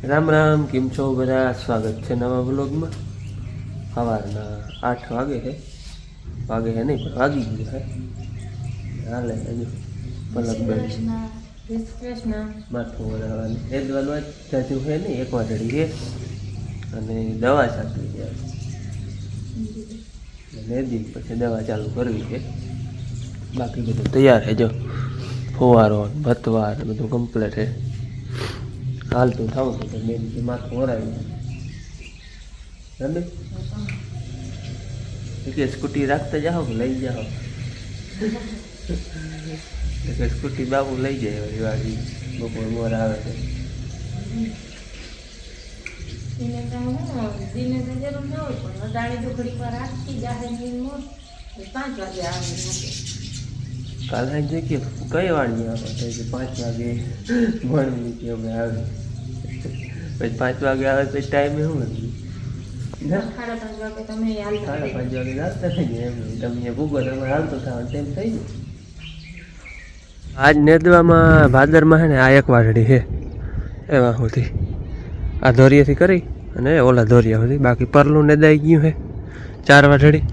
રામ રામ, કેમ છો બધા? સ્વાગત છે નવા વ્લોગમાં. સવારના 8 વાગે છે. વાગે છે નહીં પણ વાગી ગયું છે. હાલે હજુ પલક બેઠી માથું વળાવવાનું એદવાનું જાજુ છે નહીં, એક વાટડી છે અને દવા ચાલુ છે. નેદી પછી દવા ચાલુ કરવી છે. બાકી બધું તૈયાર છે. જો ફુવારો ભતવાર બધું કમ્પ્લીટ છે. હાલતું થાવું તો મેં માથું વરાવી રમે કે સ્કૂટી રાખતા જાઓ કે લઈ જાઓ કે સ્કૂટી બાબુ લઈ જાય વળી વાળી બપોર મોર આવે છે. કાલ સાંજે કે કઈ વાળી આવે 5 વાગે ભણવી કે અમે આવે પછી 5 વાગે આવે તો ટાઈમે શું નથી 5:30 વાગે હાલતા થઈ જાય. એમ તમે ભૂગો તમે હાલતો થવાનું ટાઈમ થઈ જાય. આજ નેદવામાં ભાદરમાં છે ને આ એક વાટડી છે એવા સુધી આ ધોરિયાથી કરી અને ઓલા ધોરિયા સુધી. બાકી પરલું નેદાઈ ગયું છે 4 વાટડી.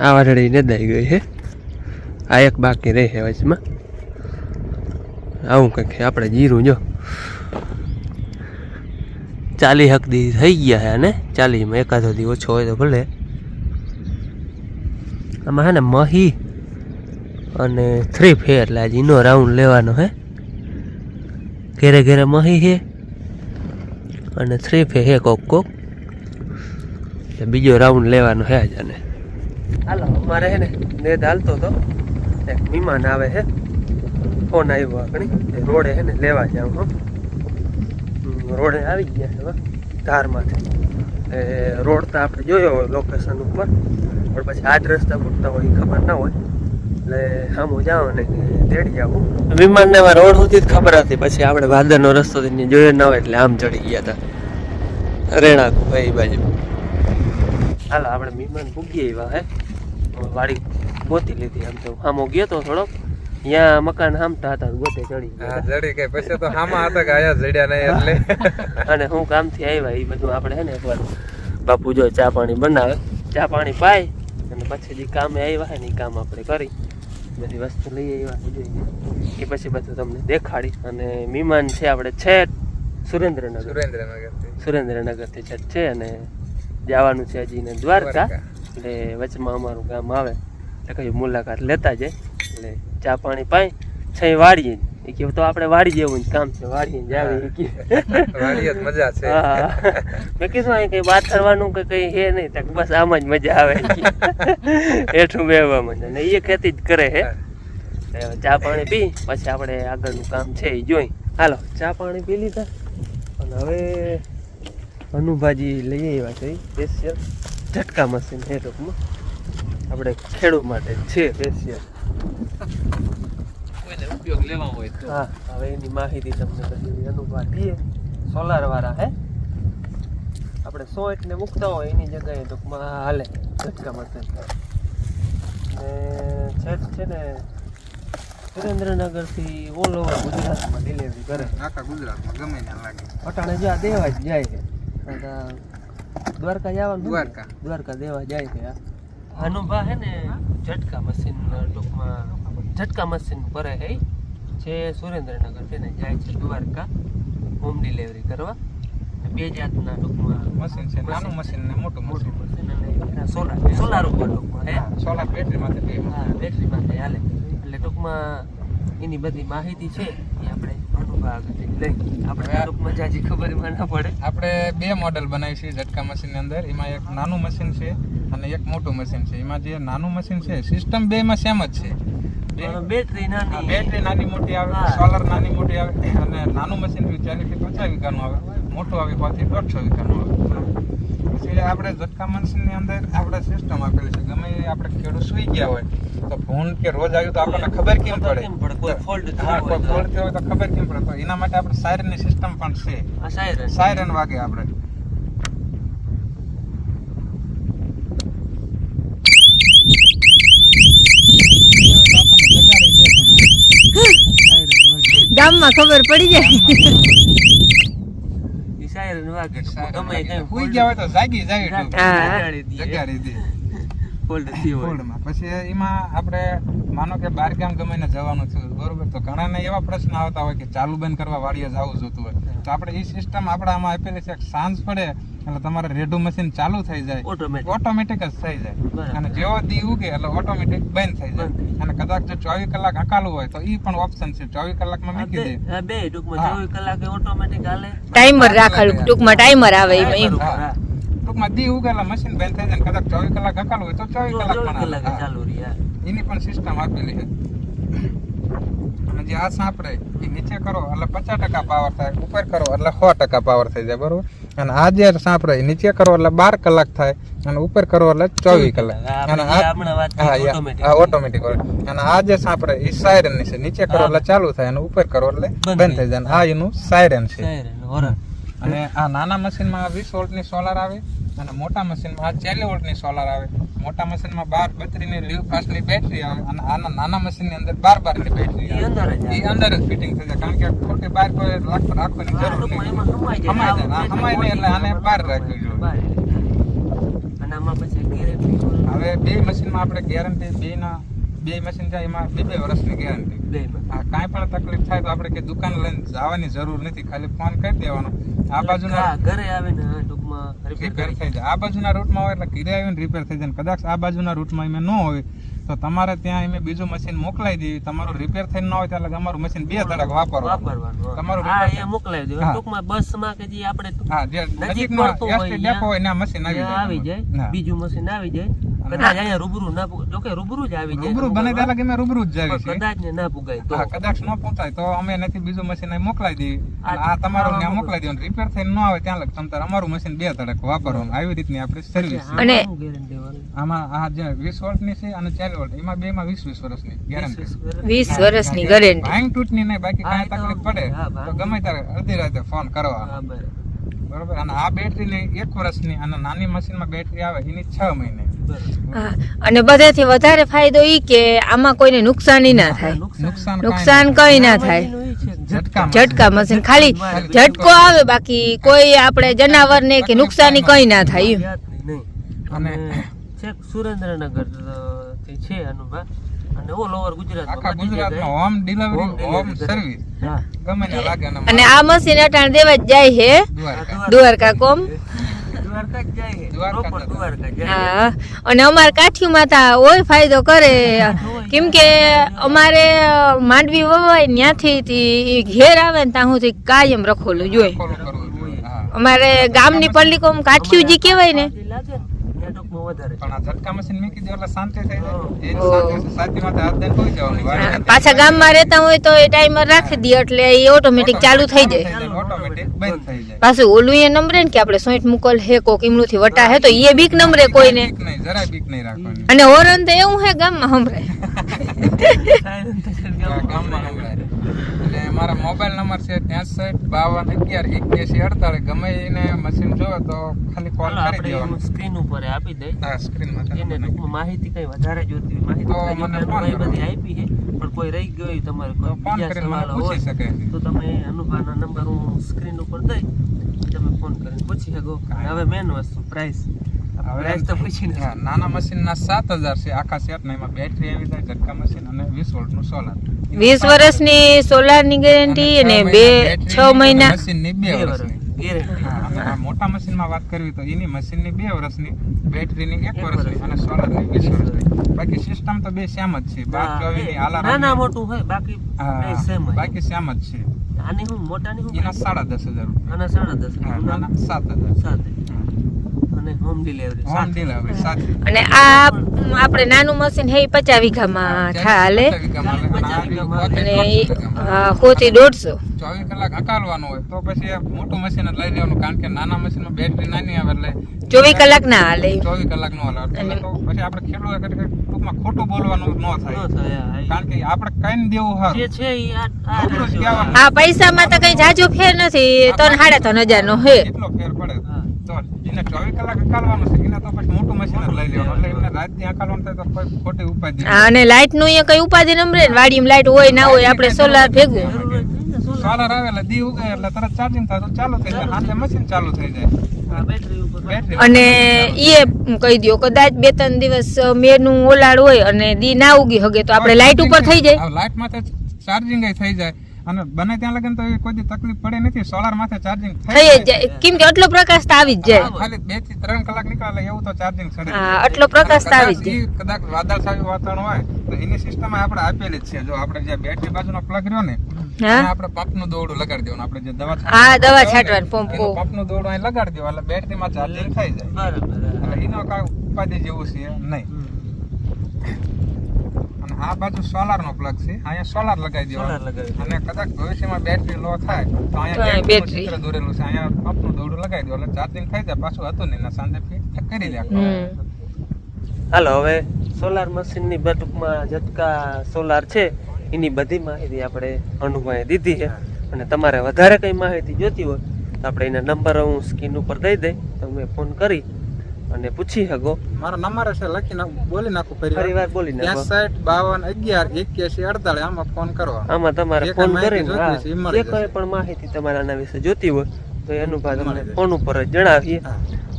આ વાટડી નેદાઈ ગઈ છે. આ એક બાકી રહે છે વચમાં. આવું કંઈક આપણે જીરું જો 40 હકદી થઈ ગયા છે અને 40માં એકાદો દી ઓછો હોય તો ભલે. આમાં હે ને મહી અને 3 ફેર એટલે આજે એનો રાઉન્ડ લેવાનો હે. ઘેરે ઘેરે મહી છે અને 3 ફેર હે કોક કોક એટલે બીજો રાઉન્ડ લેવાનો હે આજે. અને હાલો અમારે હે ને નેદ હાલતો હતો એક મહેમાન આવે છે. ફોન આવ્યો આગળ રોડે છે ને લેવા જાવ. રોડે આવી ગયા છે ધારમાંથી. રોડ તો આપણે જોયો હોય લોકેશન ઉપર પણ પછી આ જ રસ્તા પૂરતા હોય ખબર ના હોય એટલે સામું જાઓ ને તેડી આવું. વિમાનને રોડ સુધી જ ખબર હતી. પછી આપણે ભાદરનો રસ્તો જોયો ના હોય એટલે આમ ચડી ગયા હતા રેણાકુ ભાઈ બાજુ. હાલો આપણે મહેમાન પૂગી આવ્યા હે. વાડી ગોતી લીધી. આમ તો સામો ગયો તો થોડોક ત્યાં મકાન હામતા હતા ગોતે ચડી કે પછી તો હામા હતા કે આયા જડ્યા નહીં એટલે અને હું કામથી આવ્યા એ બધું આપણે હે ને એકવાર બાપુ જો ચા પાણી બનાવે, ચા પાણી પાય અને પછી જે કામે આવ્યા હે ને એ કામ આપણે કરી બધી વસ્તુ લઈ આવ્યા એ પછી બધું તમને દેખાડી. અને મહેમાન છે આપણે છે સુરેન્દ્રનગરથી છે અને જવાનું છે હજી ને દ્વારકા. એટલે વચમાં અમારું ગામ આવે એટલે કઈ મુલાકાત લેતા જાય. એટલે ચા પાણી પાય છે વાડીએ એ કે તો આપણે વાડી જેવું કામ છે વાડીએ વાડીએ મજા છે. મેં કીધું અહીં કઈ વાત કરવાનું કે કઈ હે નહીં તો બસ આમ જ મજા આવે હેઠું બેવામાં. અને એ ખેતી જ કરે છે. ચા પાણી પી પછી આપણે આગળનું કામ છે એ જોઈ. હાલો ચા પાણી પી લીધા અને હવે અનુભાજી લઈ આવ્યા છે સ્પેશિયલ ઝટકા મશીન છે. ટૂંકમાં આપણે ખેડૂત માટે છે સ્પેશિયલ ઉપયોગ લેવા હોય તો. હા હવે એની માહિતી તમને બધી અનુભવ દઈએ. સોલાર વાળા હે આપણે 100 એટલે મૂકતા હોય એની જગ્યાએ ટૂંકમાં હાલે ઝટકા મશીન. ને છે ને સુરેન્દ્રનગરથી ઓલ ઓવર ગુજરાતમાં ડિલિવરી કરે. આખા ગુજરાતમાં ગમે ત્યાં લાગે. અટાણે જો આ દેવા જ જાય છે. દ્વારકા જવાનું દ્વારકા દેવા જાય છે. અનુભવ હે ને ઝટકા મશીન ટૂંકમાં ઝટકા મશીન ભરે છે સુરેન્દ્રનગર છે ને જાય છે દ્વારકા હોમ ડિલિવરી કરવા. 2 જાતના ટૂંકમાં મશીન છે, નાનું મશીન ને મોટું મશીન. અને સોલાર ઉપર ટૂંકમાં હે સોલાર બેટરીમાંથી. હા બેટરીમાંથી હાલે. એટલે ટૂંકમાં એની બધી માહિતી છે એ આપણે અનુભવ આગળથી લઈ. આપણે ટૂંકમાં જાજી ખબર એમાં ના પડે. આપણે 2 મોડેલ બનાવી છે ઝટકા મશીનની અંદર. એમાં એક નાનું મશીન છે અને એક મોટું મશીન છે. એમાં જે નાનું મશીન છે સિસ્ટમ બેમાં સેમ જ છે. બેટરી નાની મોટી આવે, સોલર નાની મોટી આવે. અને નાનું મશીન 40 થી 50 વીઘાનું આવે, મોટું આવે 5 થી 150 વીઘાનું આવે. પછી આપણે ઝટકા મશીનની અંદર આપણે સિસ્ટમ આપેલી છે. ગમે એ આપણે ખેડૂત સુઈ ગયા હોય તો ફોન કે રોજ આવ્યું તો આપણને ખબર કેમ પડે? કોઈ ફોલ્ટ થયો હોય તો ખબર કેમ પડે? તો એના માટે આપણે સાયરનની સિસ્ટમ પણ છે. સાયરન વાગે આપણે ગામમાં ખબર પડી જાય. લાગે ગમે કઈ હુઈ ગયા હોય તો જાગી જાય હા. જગાડી દે ફોલ્ડ થયો હોય ફોલ્ડમાં. પછી એમાં આપણે માનો કે બહાર ગામ ગમે ને જવાનું થયું બરોબર, તો ઘણાને એવા પ્રશ્ન આવતા હોય કે ચાલુ બંધ કરવા વાડીએ જવું જોતું હોય, તો આપણે એ સિસ્ટમ આપણે આમાં આપેલી છે કે સાંજ પડે એટલે તમારે રેડું મશીન ચાલુ થઈ જાય, ઓટોમેટિક જ થઈ જાય. બરાબર. અને જેવો દી ઉગે એટલે ઓટોમેટિક બંધ થઈ જાય. અને કદાચ જો 24 કલાક હકાલું હોય તો ઈ પણ ઓપ્શન છે, 24 કલાકમાં મૂકી દે. આ બે ટૂંકમાં 24 કલાકે ઓટોમેટિક હાલે. ટાઈમર રાખેલું, ટૂંકમાં ટાઈમર આવે એમ. હા. ટૂંકમાં દી ઉગે એટલે મશીન બંધ થઈ જાય. ને કદાચ 24 કલાક હકાલું હોય તો 24 કલાક પણ કલાકે હાલે. ચાલુ રહી. હા. એની પણ સિસ્ટમ આપેલી છે. અને જે આ સાંપરે એ નીચે કરો એટલે 50% પાવર થાય, ઉપર કરો એટલે 100% પાવર થઈ જાય, બરોબર. અને આ જે સાંપરે નીચે કરો એટલે 12 કલાક થાય, અને ઉપર કરો એટલે 24 કલાક. અને આ ઓટોમેટિક હોય. અને આ જે સાંપરે એ સાયરન ની છે, નીચે કરો એટલે ચાલુ થાય, અને ઉપર કરો એટલે બંધ થઈ જાય. અને આ એનું સાયરન છે. અને આ નાના મશીનમાં 20 વોલ્ટની સોલાર આવે, અને મોટા મશીનમાં આ 40 વોલ્ટની સોલાર આવે. મોટા મશીનમાં 12 32 ની લીવ ફાસ્ટની બેટરી આવે, અને આના નાના મશીનની અંદર 12 ની બેટરી આવે. એ અંદર જ ફિટિંગ થઈ જાય, કારણ કે ખોટી બહાર કોઈ રાખવાની જરૂર નહીં. હમાઈ જાય. હમાઈ નહીં એટલે આને બહાર રાખવી જોઈએ. અને આમાં પછી ગેરંટી હવે બે મશીનમાં આપણે ગેરંટી બે મશીન જાય એમાં 2 વર્ષની ગેરંટી. હા, કાંઈ પણ તકલીફ થાય તો આપણે કે દુકાન લઈને જવાની જરૂર નથી, ખાલી ફોન કરી દેવાનો. આ બાજુના ઘરે આવીને ટૂંકમાં રિપેર થઈ જાય. આ બાજુના રૂટમાં હોય એટલે ઘરે આવીને રિપેર થઈ જાય. કદાચ આ બાજુના રૂટમાં એમ ન હોય તો તમારે ત્યાં એમ બીજું મશીન મોકલાઈ દેવી. તમારું રિપેર થઈને ન હોય ત્યારે અમારું મશીન 2 ધડક વાપરવાનું. તમારું અહીંયા મોકલાવી દેવું. ટૂંકમાં બસમાં કે જે આપણે હા, જે નજીકનો એસટી ડેપો હોય ત્યાં મશીન આવી જાય, બીજું મશીન આવી જાય. કદાચ અહીંયા રૂબરૂ ના જો કે રૂબરૂ જ આવી જાય. રૂબરૂ બને ત્યારે કે મેં રૂબરૂ જ જાવી છે. કદાચ ને ના પુગાય તો કદાચ ન પહોંચાય તો અમે નથી બીજું મશીન અહીં મોકલાઈ દેવી. આ તમારું ત્યાં મોકલાઈ દેવાનું. રિપેર થઈને ન આવે ત્યાં લગ તમારે અમારું મશીન 2 ધડક વાપરવાનું. આવી રીતની આપણી સર્વિસ છે. અને આમાં આ જે 20 વોલ્ટની છે અને 40 વોલ્ટ, એમાં બેમાં 20 વર્ષની ગેરંટી. 20 વર્ષની ગેરંટી. ભાંગ તૂટની નહીં, બાકી કાંઈ તકલીફ પડે તો ગમે ત્યારે અડધી રાતે ફોન કરવા, બરોબર. અને આ બેટરીની 1 વર્ષની, અને નાની મશીનમાં બેટરી આવે એની 6 મહિને. અને બધાથી વધારે ફાયદો ઈ કે આમાં કોઈને નુકસાની ના થાય, નુકસાન કઈ ના થાય. ઝટકા મશીન ખાલી ઝટકો આવે, બાકી કોઈ આપણે જનાવરને કે નુકસાની કઈ ના થાય. અને છેક સુરેન્દ્રનગર થી છે અનુભવ, અને ઓલ ઓવર ગુજરાત, આખા ગુજરાતમાં હોમ ડિલિવરી, હોમ સર્વિસ ગમે ને લાગે. અને આ મશીન અટાણ દેવા જ જાય છે દ્વારકા કોમ. હા, અને અમારે કાઠીમાં તા ઓય ફાયદો કરે, કેમ કે અમારે માંડવી વવાય ત્યાંથી ઘેર આવે ને ત્યાં સુધી કાયમ રખોલું જોઈએ. અમારે ગામની પલ્લી કોમ કાઠીજી કહેવાય ને. પાછા ગામમાં રહેતા હોય તો એ ટાઈમર રાખી દે એટલે એ ઓટોમેટિક ચાલુ થઈ જાય. પાછું ઓલું એ નંબરે કે આપણે સોઈટ મુકલ હે કોક એમનું થી વટા હે તો એ બીક નંબરે કોઈને. અને હોરન તો એવું હે ગામમાં સંભળાય. મારા મોબાઈલ નંબર છે 6352118148. ગમે એને મશીન જોવે તો ખાલી કોલ કરી દેવાનો. સ્ક્રીન ઉપર આપી દે. હા, સ્ક્રીનમાં એને ટૂંકમાં માહિતી કઈ વધારે જોતી હોય, માહિતી બધી આપી છે, પણ કોઈ રહી ગયો તમારે કોઈ બીજા સવાલ હોય તો તમે અનુભાવના નંબર હું સ્ક્રીન ઉપર દઈ તમે ફોન કરીને પૂછી શકો. હવે મેન વસ્તુ પ્રાઇસ. પ્રાઇસ તો પૂછી ને. નાના મશીનના 7000 છે આખા સેટના. એમાં બેટરી આવી જાય, ઝટકા મશીન અને 20 વોલ્ટનું સોલાર. 20 વર્ષની સોલારની ગેરંટી અને 6 મહિના મશીનની 2 વર્ષની ગેરંટી. મોટા મશીનમાં વાત કરવી તો એની મશીનની 2 વર્ષની, બેટરીની 1 વર્ષની અને સોલારની 20 વર્ષની. બાકી સિસ્ટમ તો બે સેમ જ છે. 12 ની આલારામ નાના મોટું હોય, બાકી સેમ જ. બાકી સેમ જ છે. આની હું મોટાની હું એના 10500 અને 10.5 નાના 7000 અને હોમ ડિલિવરી. હોમ ડિલિવરી સાથે. અને આ આપણે નાનું મશીન હે 50 વીઘામાં હાલે, અને હોતી 150. 24 કલાક હકાલવાનું હોય તો પછી મોટું મશીન જ લઈ લેવાનું, કારણ કે નાના મશીનમાં બેટરી નાની આવે એટલે 24 કલાક ના હાલે. 24 કલાક નો હાલે. તો પછી આપણે ખેડૂત ટૂંકમાં ખોટું બોલવાનું ન થાય, કારણ કે આપણે કઈ દેવું હારું જે છે ઈ આ પૈસામાં તો કઈ જાજો ફેર નથી. 3,500 નો હે. એટલો ફેર પડે. તો એને 24 કલાક હકાલવાનું છે, એને તો પછી મોટું મશીન જ લઈ લેવાનું. એટલે એમને રાતથી હકાલવાનું થાય તો કોઈ ખોટી ઉપાધિ. અને લાઈટ નું અહીંયા કઈ ઉપાધિ નંબરે વાડીમાં લાઈટ હોય ના હોય આપણે સોલાર ભેગું. સોલર આવે એટલે દી ઉગે એટલે તરત ચાર્જિંગ થાય તો ચાલુ થઈ જાય, સાંજે મશીન ચાલુ થઈ જાય. બેટરી અને એ કહી દો કદાચ 2-3 દિવસ મેનું ઓલાડ હોય અને દી ના ઉગી હગે તો આપણે લાઈટ ઉપર થઈ જાય. લાઈટ માથે ચાર્જિંગ થઈ જાય અને બને ત્યાં લગન તો કોઈ દી તકલીફ પડે નથી. સોલાર માથે ચાર્જિંગ થઈ જ જાય કેમ કે આટલો પ્રકાશ તો આવી જ જાય. ખાલી 2 થી 3 કલાક નીકળે એવું તો ચાર્જિંગ ચડે. હા આટલો પ્રકાશ તો આવી જ જાય. કદાચ વાદળછાયું વાતાવરણ હોય તો એની સિસ્ટમ આપણે આપેલી જ છે. જો આપણે જે બેટરી બાજુનો પ્લગ રહ્યો ને હા આપણે પંપનું દોરડું લગાડી દેવાનું. આપણે જે દવા હા દવા છાંટવાનું પંપો પંપનું દોરડું અહીં લગાડી દેવાનું એટલે બેટરીમાં ચાર્જિંગ થઈ જાય. એટલે એનો કાંઈ ઉપાધિ જેવું છે નહીં. અને આ બાજુ સોલાર નો પ્લગ છે, અહીંયા સોલાર લગાવી દેવાનું. અને કદાચ ભવિષ્યમાં બેટરી લો થાય તો અહીંયા બેટરી ચિત્ર દોરેલું છે, અહીંયા પંપનું દોરડું લગાવી દેવાનું એટલે ચાર્જિંગ થઈ જાય. પાછું હતું નહીં સાંજે ફિટ કરી લે. હાલો હવે સોલાર મશીનની ટૂંકમાં ઝટકા સોલાર છે એની બધી માહિતી આપણે અનુભાઈએ દીધી છે. અને તમારે વધારે કંઈ માહિતી જોતી હોય તો આપણે એના નંબર હું સ્ક્રીન ઉપર દઈ દઈ, તમે ફોન કરી અને પૂછી શકો. મારો નંબર છે લખી બોલી નાખું ફરીવાર બોલી નાખો 62 52 11 81 48. આમાં ફોન કરો. આમાં તમારે ફોન કરીને જે કોઈ પણ માહિતી તમારે આના વિશે જોતી હોય તો એ અનુભવ તમને ફોન ઉપર જ જણાવીએ.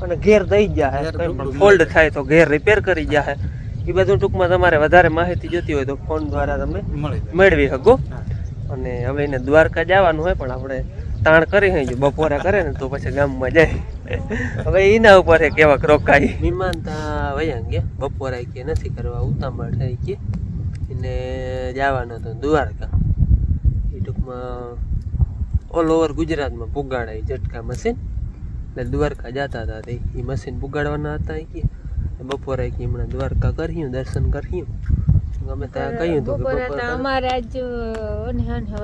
અને ઘેર દઈ જાય કંઈ પણ ફોલ્ડ થાય તો ઘેર રિપેર કરી જાય. એ બધું ટૂંકમાં તમારે વધારે માહિતી જોતી હોય તો ફોન દ્વારા તમે મેળવી શકો. અને હવે એને દ્વારકા જવાનું હોય પણ આપણે તાણ કરી હોય બપોરે કરે ને તો પછી ગામમાં જાય. હવે એના ઉપર કેવા રોકાય. વિમાન તા વયા ગયા બપોરે કે નથી કરવા ઉતામળ થઈ કે એને જવાનું હતું દ્વારકા. એ ટૂંકમાં ઓલ ઓવર ગુજરાતમાં પુગાડાય ઝટકા મશીન એટલે દ્વારકા જતા હતા એ મશીન પુગાડવાના હતા કે બપોરે કે હમણાં દ્વારકા કર્યું દર્શન કર્યું. અમે ત્યાં કહ્યું હતું કે અમારે આજ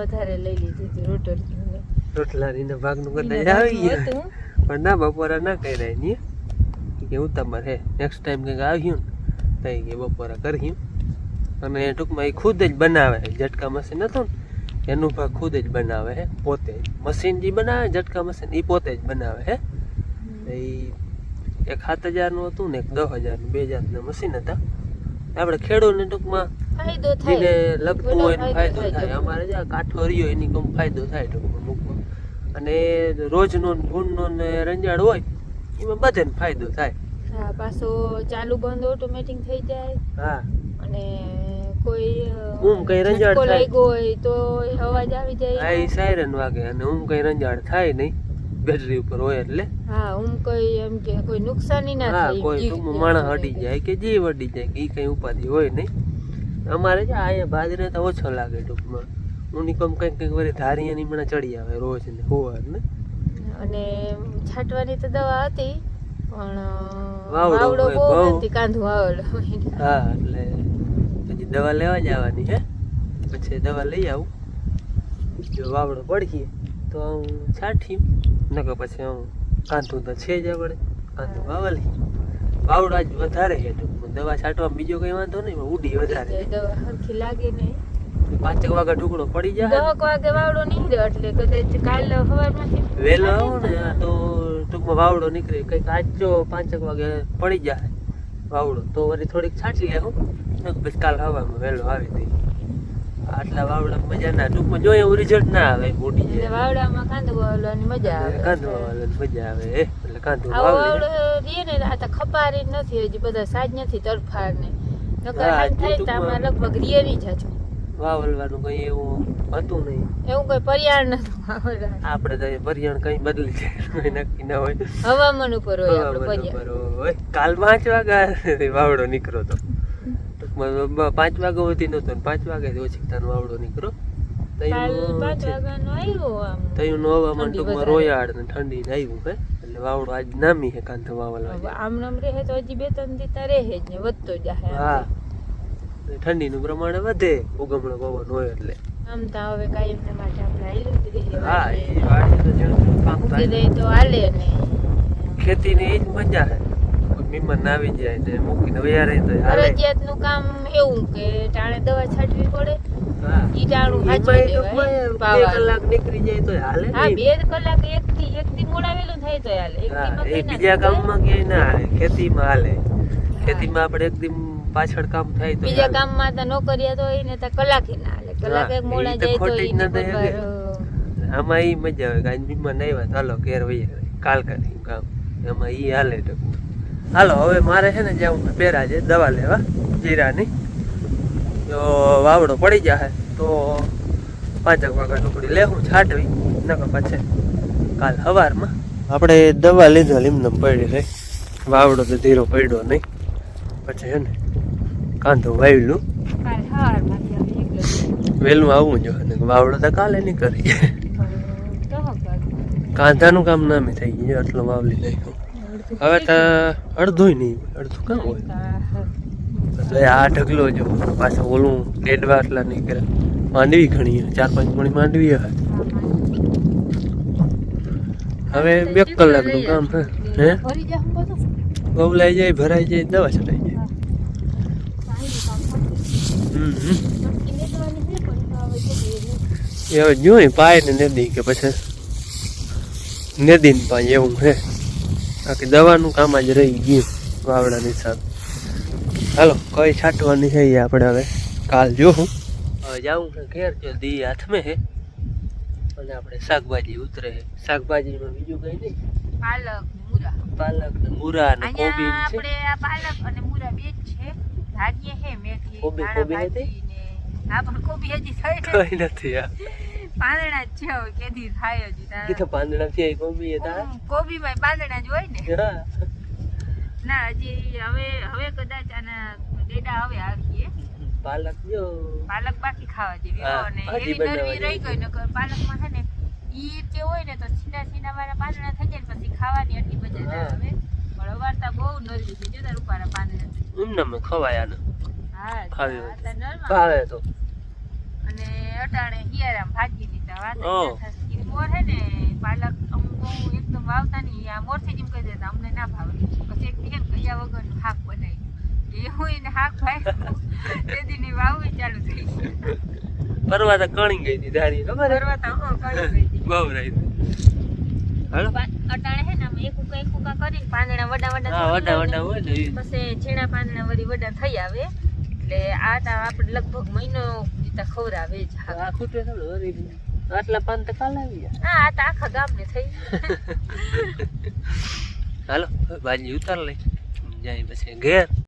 વધારે લઈ લીધી રોટલાની ભાગનું કરતા આવી ગયા પણ ના બપોરે ના કર્યા ની કે હું તમારે નેક્સ્ટ ટાઈમ કંઈક આવ્યું ને તો કે બપોરે કર્યું. અને ટૂંકમાં એ ખુદ જ બનાવે ઝટકા મશીન હતું ને એનું ભાગ ખુદ જ બનાવે હે પોતે જ. મશીન જે બનાવે ઝટકા મશીન એ પોતે જ બનાવે હે. એ એક 7000 નું હતું ને એક 10000 નું 2 જાતના મશીન હતા. આપણે ખેડૂતને ટૂંકમાં ફાયદો થાય જેને લગતું હોય એનો ફાયદો થાય. અમારે જ્યાં કાઠો રહ્યો એની કમ ફાયદો થાય ટૂંકમાં મૂકમાં. અને રોજનો ભૂનનો ને રંજાડ હોય એમાં બધાને ફાયદો થાય. હા પાછો ચાલુ બંધ ઓટોમેટિક થઈ જાય. હા અને કોઈ કઈ રંજાડ થાય લાગ્યો હોય તો અવાજ આવી જાય. હા એ સાયરન વાગે અને કઈ રંજાડ થાય નહીં બેટરી ઉપર હોય એટલે. હા કઈ એમ કે કોઈ નુકસાની ના હા થાય. કોઈ ટૂંકમાં માણસ અડી જાય કે જીવ અડી જાય કે એ કઈ ઉપાધિ હોય નહીં. અમારે છે અહીંયા બાજરે તો ઓછો લાગે ટૂંકમાં. ઉનિકમ કંઈક વળી ધારિયાની મને ચડી આવે રોજ ને હોવાર ને. અને છાંટવાની તો દવા હતી પણ વાવડો બહુ બહુ. હતી કાંધું વાવડો. હા એટલે પછી દવા લેવા જવાની હે. પછી દવા લઈ આવું જો વાવડો પડીએ તો હું છાંઠી નકર પછી હું કાંધું તો છે જ આપણે કાંધું વાવલી. વાવડો આજ વધારે છે ટૂંકમાં. દવા છાંટવા બીજો કઈ વાંધો નહીં પણ ઉડી વધારે. દવા હરખી લાગે નહીં. 5 વાગે ટુકડો પડી જાય. 10 વાગે વાવડો નીકળ્યો એટલે કદાચ કાલ સવારમાંથી વહેલો આવું ને તો ટૂંકમાં વાવડો નીકળે કંઈક આજ જો 5 વાગે પડી જાય વાવડો તો વળી થોડીક છાંટી લેવું પછી કાલ હવામાં વહેલો આવી દઈ. આટલા વાવડા મજા ના ટૂંકમાં જોઈએ એવું રિઝલ્ટ ના આવે ઉડી એટલે જાય. વાવડામાં કાંદો વાવવાની મજા આવે. કાંદો વાવવાની મજા આવે એટલે કાંદો આ વાવલી. વાવડો રીએ ને આ તો ખપારી જ નથી હજી બધા સાજ નથી તરફાર ને નકર હા, હાલ થાય તો આમાં લગભગ રીએ નહીં જાજો. વાવલવાનું કઈ એવું હતું નહીં. એવું કોઈ પર્યાણ નતું વાવડા. આપણે તો પર્યાણ કઈ બદલી જાય નક્કી ના હોય. હવામાન ઉપર હોય આપણે હવામાન પર્યાણ. ઉપર હોય. કાલ 5 વાગ્યા વાવડો નીકળ્યો તો 5 વાગ્યા સુધી નતો 5 વાગ્યાથી ઓછી તાનો વાવડો નીકળ્યો. કાલ 5 વાગ્યાનો આવ્યો આમ. તયું નો હવામાન ટૂંકમાં રોયાળ ને ઠંડી ને આવ્યું હે એટલે વાવડો આજ નામી હે કાંધો વાવલવા. આમ નામ રહે તો હજી 2-3 દીતા રહે જ ને વધતો જાય. હા ઠંડીનું પ્રમાણ વધે ઉગમણો પવન હોય એટલે. આમ તો હવે કાયમ માટે આપણે આયલું જ રહે. હા એ વાડી તો જેવું કામ મૂકી થાય. દઈએ તો હાલે ને. ખેતીની એ જ મજા હે. કોઈ મહેમાન આવી જાય ને મૂકીને વયા રહે તો હાલે. ફરજિયાતનું કામ એવું કે ટાણે દવા છાંટવી પડે. હા ઈ ટાણું એમાંય સાચવી ટૂંકમાં લેવાય. 2 પાવાનું. કલાક નીકળી જાય તો હાલે હા નહીં. 2 કલાક એક દી મોડાવેલું થાય તો હાલે. એક હા દીમાં એ કઈ ના બીજા થાય. કામમાં ક્યાંય ના હાલે ખેતીમાં હાલે. ખેતીમાં આપણે એક દી પાછળ કામ થાય તો બીજા હાલે. કામમાં તો નોકરિયા તો એને તો કલાકે ના હાલે. કલાક એક મોડા ઈ તો જાય તો ખોટી જ એને ન થાય બરાબર, આમાં ઈ મજા આવે કે આજ મહેમાન આવ્યા તો હાલો ઘેર વૈયા કાલ કાઢી કામ એમાં ઈ હાલે ટકું. હાલો હવે મારે છે ને જવું બેરા છે દવા લેવા જીરાની. તો વાવડો પડી જાય તો 5 વાગ્યા ટુકડી લેવું છાંટવી નકર પછી કાલ સવારમાં આપણે દવા લીધા લીમને પડી રહી. વાવડો તો ધીરો પડ્યો નહીં. પછી છે ને કાંધો વાવેલું કાલ સવારમાંથી હવે એકલો વહેલું આવવું જોઈએ ને વાવડો તો કાલે નહીં કરી. તો હક કાંધાનું કામ નામે થઈ ગયું એટલો વાવલી નાખ્યો. હવે તો અડધું નહીં અડધું કામ હોય એટલે આ ઢગલો જો પાછું ઓલું ડેડવા એટલા નહીં કરે. માંડવી ઘણી 4-5 મણી માંડવી હવે 2 કલાકનું કામ હે ભરી જા હું બધું ગવલાઈ જાય ભરાઈ જાય દવા છટાઈ જાય. એ હવે જોઈ પાય ને નદી કે પછી નદી ને પાય એવું હે. બાકી દવાનું કામ જ રહી ગયું વાવડાની સાથે. હાલો કઈ છાંટવાની છે એ આપણે હવે કાલ જોઉં. હવે જાઉં છે ઘેર જો દી હાથમાં હે અને આપણે શાકભાજી ઉતરે છે. શાકભાજીમાં બીજું કઈ નહીં પાલક મૂરા પાલક ને મૂરા ને કોબી છે. આપણે આ પાલક અને મૂરા બે જ છે. ભાજીએ હે મેથી કોબી ભાજી ને આ પણ કોબી હજી થઈ કઈ નથી આ પાંદડા જ છે હવે કેદી થાય હજી કે તો પાંદડા છે કોબી એ તા કોબીમાં પાંદડા જ હોય ને હા ના હજી હવે કદાચ આના ડેડા હવે આવીએ. પાલક જો પાલક બાકી ખાવા જેવી હા, અને ભાજી એવી નરવી બનાવવાની. રહી ગઈ નકર પાલકમાં છે ને ઈ જે હોય ને તો સીના વાળા પાંદડા થઈ જાય ને પછી ખાવાની આટલી મજા ના હા. આવે. પણ અવારતા બહુ નરવી છે જો તાર ઉપાડા પાંદડા એમને મેં ખવાયા ને હા ખાવી હોય. આ તાર નરવા ભાવે તો અને અટાણે હિયારામ ભાજી ની તો વાત જ ઓહ. ના થાય. ઈ મોર હે ને પાલક અમુક બહુ એકદમ વાવતા નહીં આ મોરથી જેમ કહી દેતા અમને ના ભાવે. પછી એક દી હે ને કયા વગરનું શાક બનાવ્યું એ હું એને શાક ભાઈ તે દીની વાવવી ચાલુ થઈ ગઈ. પરવા તો કણી ગઈ હતી ધારી ખબર હે? કરવા તો હું કરી ગઈ હતી. બહુ રહી હાલો અટાણે હે ને આમ એક ઉકા કરી પાંદડા વડા હા વડા વડા વડા હોય ને ઈ. પછી ઝીણા પાંદડા વળી વડા થઈ આવે એટલે આ તો આપણે લગભગ મહિનો દીતા ખવડાવે જ હા. આ ખૂટે થોડું હરી આટલા પાન તો કાલ આવી ગયા. હા આ તો આખા ગામને થઈ હાલો હવે ભાજી ઉતાર લઈ જાય પછી ઘેર